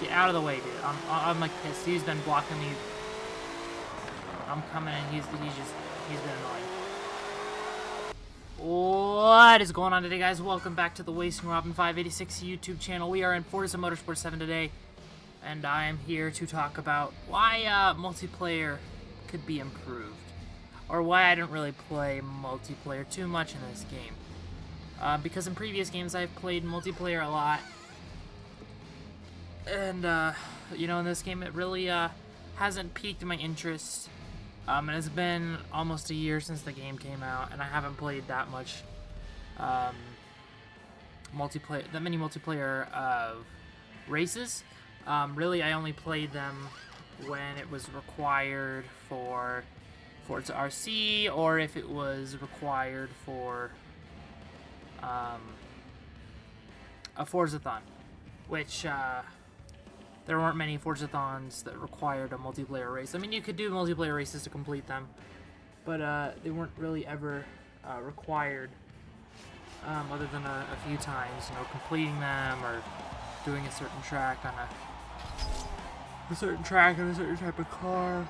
Get out of the way, dude. I'm like pissed. He's been blocking me. I'm coming in. He's been annoying. What is going on today, guys? Welcome back to the Wasting Robin 586 YouTube channel. We are in Forza Motorsport 7 today, and I am here to talk about why multiplayer could be improved, or why I don't really play multiplayer too much in this game. Because in previous games I've played multiplayer a lot, and you know, in this game it really hasn't piqued my interest. And it's been almost a year since the game came out, and I haven't played that much many multiplayer races. Really, I only played them when it was required for Forza RC, or if it was required for a Forzathon, which there weren't many Forzathons that required a multiplayer race. I mean, you could do multiplayer races to complete them, but they weren't really ever required, other than a few times, you know, completing them or doing a certain track on a certain track on a certain type of car,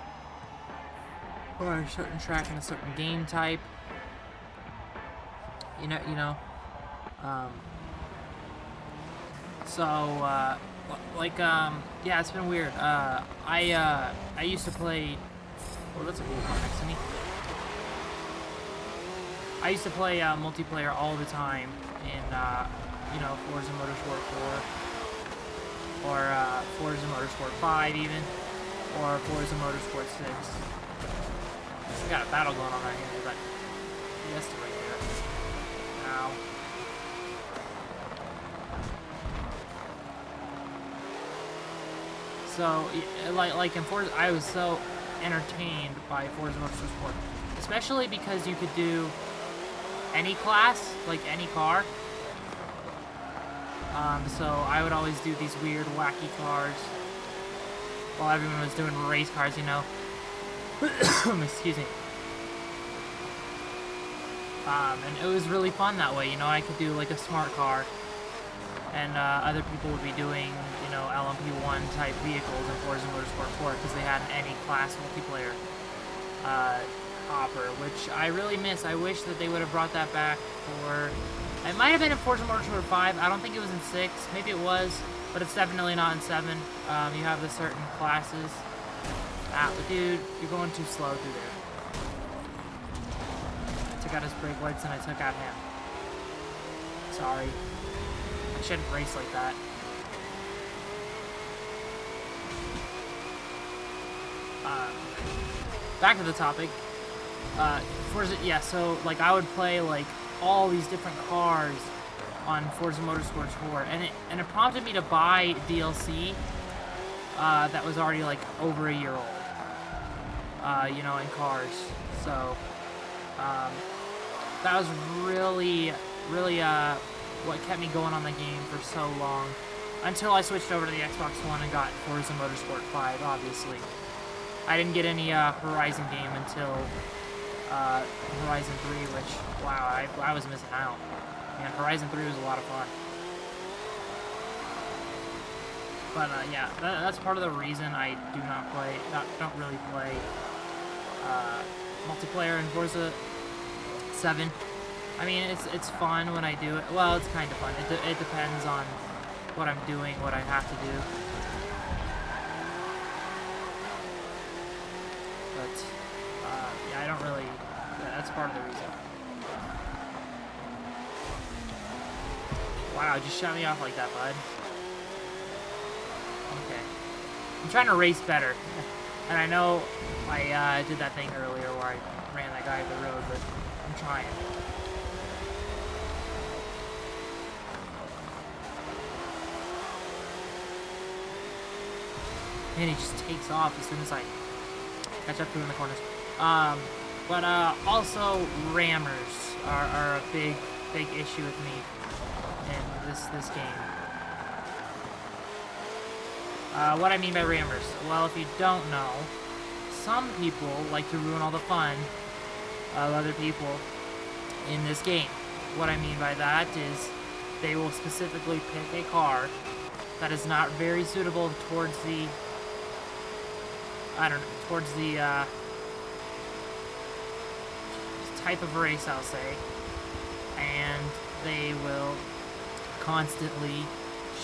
or a certain track in a certain game type. Yeah, it's been weird. I used to play. Oh, that's a cool car next to me. I used to play multiplayer all the time in, Forza Motorsport 4, or Forza Motorsport 5 even, or Forza Motorsport 6. We got a battle going on right here, but yes, right there. Now. So, like in Forza, I was so entertained by Forza Motorsport, especially because you could do any class, like any car. So I would always do these weird, wacky cars while everyone was doing race cars, you know. Excuse me. And it was really fun that way, you know. I could do like a smart car, and other people would be doing, you know, LMP1 type vehicles in Forza Motorsport 4 because they had an any class multiplayer hopper, which I really miss. I wish that they would have brought that back for. It might have been in Forza Motorsport 5. I don't think it was in 6. Maybe it was, but it's definitely not in 7. You have the certain classes. Ah, but dude, you're going too slow through there. I took out his brake lights and I took out him. Sorry. I shouldn't race like that. Back to the topic. Forza, yeah, so like I would play like all these different cars on Forza Motorsport 4, and it prompted me to buy DLC that was already like over a year old. You know, in cars. So that was really what kept me going on the game for so long, until I switched over to the Xbox One and got Forza Motorsport 5, obviously. I didn't get any Horizon game until Horizon 3, which, wow, I was missing out. Man, Horizon 3 was a lot of fun. But, yeah, that's part of the reason I don't really play multiplayer in Forza 7. I mean, it's fun when I do it. Well, it's kind of fun. It depends on what I'm doing, what I have to do. But, yeah, I don't really. That's part of the reason. Wow, just shut me off like that, bud. Okay. I'm trying to race better. And I know I did that thing earlier where I ran that guy off the road, but I'm trying. And he just takes off as soon as I catch up to him in the corners. But also rammers are a big issue with me in this game. What I mean by rammers? Well, if you don't know, some people like to ruin all the fun of other people in this game. What I mean by that is they will specifically pick a car that is not very suitable towards the, I don't know, towards the type of race, I'll say. And they will constantly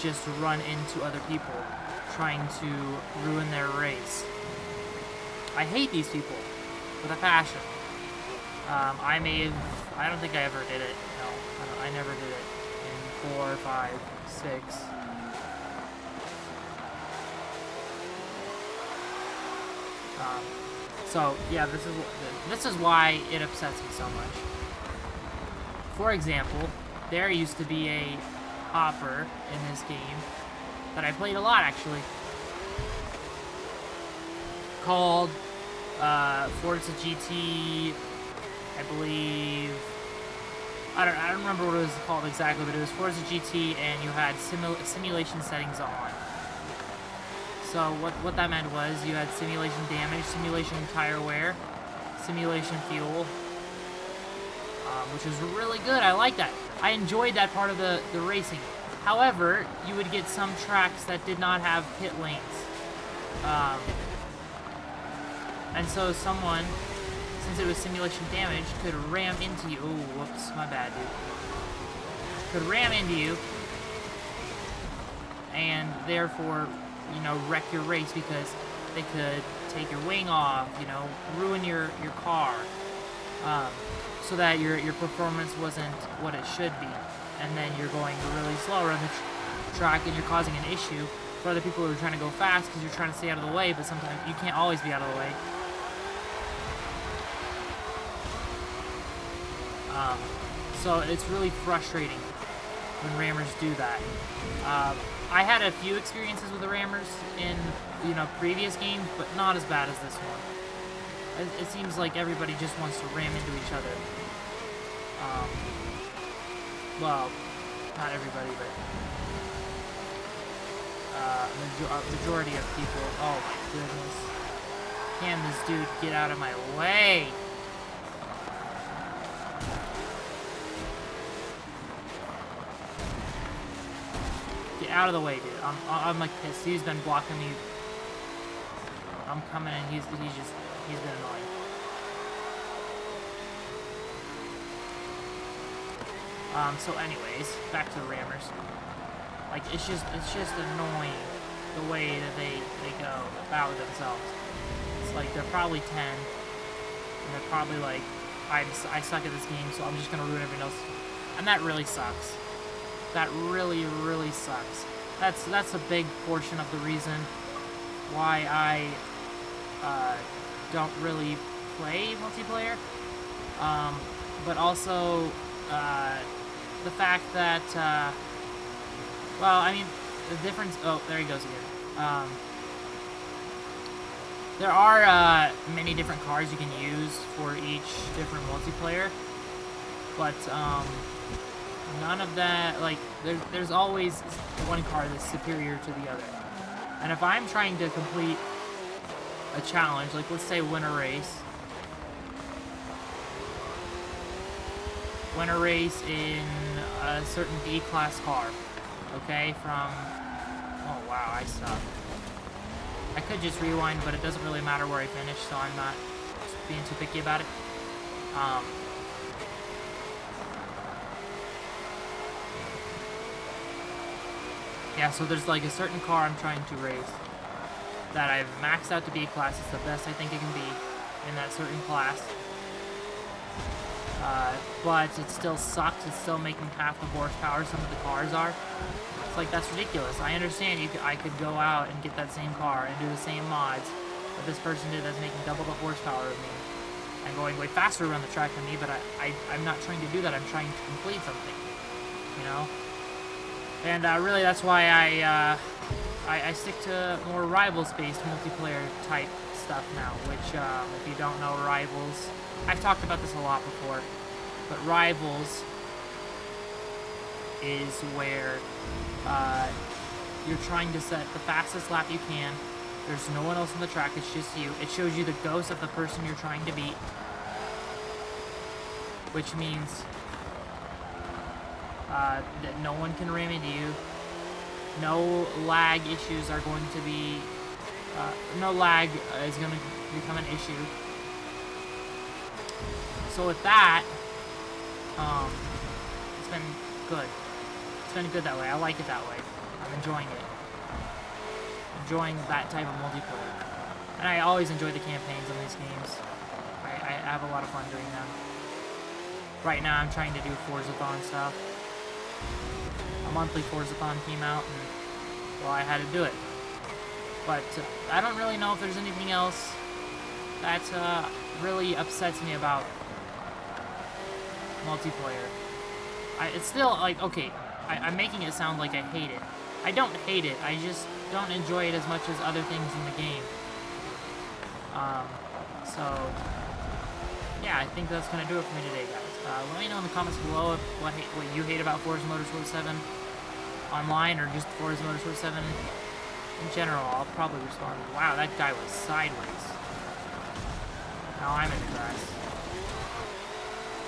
just run into other people trying to ruin their race. I hate these people with a passion. I don't think I ever did it. No, I never did it in 4, 5, 6. So yeah, this is why it upsets me so much. For example, there used to be a hopper in this game that I played a lot, actually, called Forza GT, I believe. I don't remember what it was called exactly, but it was Forza GT, and you had simulation settings on. So what that meant was you had simulation damage, simulation tire wear, simulation fuel, which was really good. I like that. I enjoyed that part of the racing. However, you would get some tracks that did not have pit lanes. And so someone, since it was simulation damage, could ram into you. Oh, whoops, my bad, dude. Could ram into you, and therefore, you know, wreck your race because they could take your wing off, you know, ruin your car, so that your performance wasn't what it should be. And then you're going really slow around the track, and you're causing an issue for other people who are trying to go fast because you're trying to stay out of the way, but sometimes you can't always be out of the way. So it's really frustrating when rammers do that. I had a few experiences with the rammers in, you know, previous games, but not as bad as this one. It seems like everybody just wants to ram into each other. Well, not everybody, but majority of people. Oh my goodness. Can this dude get out of my way? Get out of the way, dude. I'm like pissed. He's been blocking me. I'm coming and he's been annoying. So anyways, back to the rammers. Like, it's just annoying the way that they go about themselves. It's like they're probably 10, and they're probably like, I suck at this game, so I'm just gonna ruin everyone else. And that really sucks. That really, really sucks. That's a big portion of the reason why I don't really play multiplayer. But also the fact that, well, I mean, the difference. Oh, there he goes again. There are many different cars you can use for each different multiplayer, but none of that, like, there's always one car that's superior to the other. And if I'm trying to complete a challenge, like let's say win a race in a certain B-class car, okay, from, oh wow, I suck. I could just rewind, but it doesn't really matter where I finish, so I'm not being too picky about it. Yeah, so there's like a certain car I'm trying to race that I've maxed out to B-class. It's the best I think it can be in that certain class. But it still sucks. It's still making half the horsepower some of the cars are. It's like, that's ridiculous. I understand I could go out and get that same car and do the same mods that this person did that's making double the horsepower of me and going way faster around the track than me, but I'm not trying to do that. I'm trying to complete something, you know? And really, that's why I stick to more Rivals-based multiplayer type stuff now, which, if you don't know Rivals, I've talked about this a lot before, but Rivals is where you're trying to set the fastest lap you can. There's no one else on the track, it's just you. It shows you the ghost of the person you're trying to beat, which means that no one can ram into you. no lag issues are going to be, no lag is going to become an issue. So with that, it's been good. It's been good that way. I like it that way. I'm enjoying it. Enjoying that type of multiplayer. And I always enjoy the campaigns on these games. I have a lot of fun doing them. Right now I'm trying to do Forzathon stuff. A monthly Forzathon came out, and, well, I had to do it. But I don't really know if there's anything else that really upsets me about multiplayer. It's still, like, okay, I'm making it sound like I hate it. I don't hate it, I just don't enjoy it as much as other things in the game. So, yeah, I think that's going to do it for me today, guys. Let me know in the comments below what you hate about Forza Motorsport 7 online, or just Forza Motorsport 7 in general. I'll probably respond, wow, that guy was sideways. Now I'm in the grass.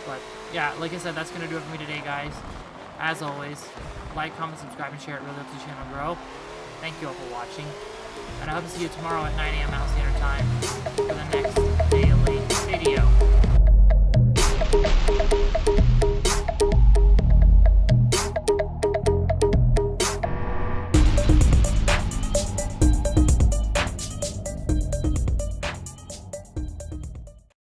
But, yeah, like I said, that's going to do it for me today, guys. As always, like, comment, subscribe, and share. It really helps the channel grow. Thank you all for watching. And I hope to see you tomorrow at 9 a.m. Mountain Standard Time for the next daily video.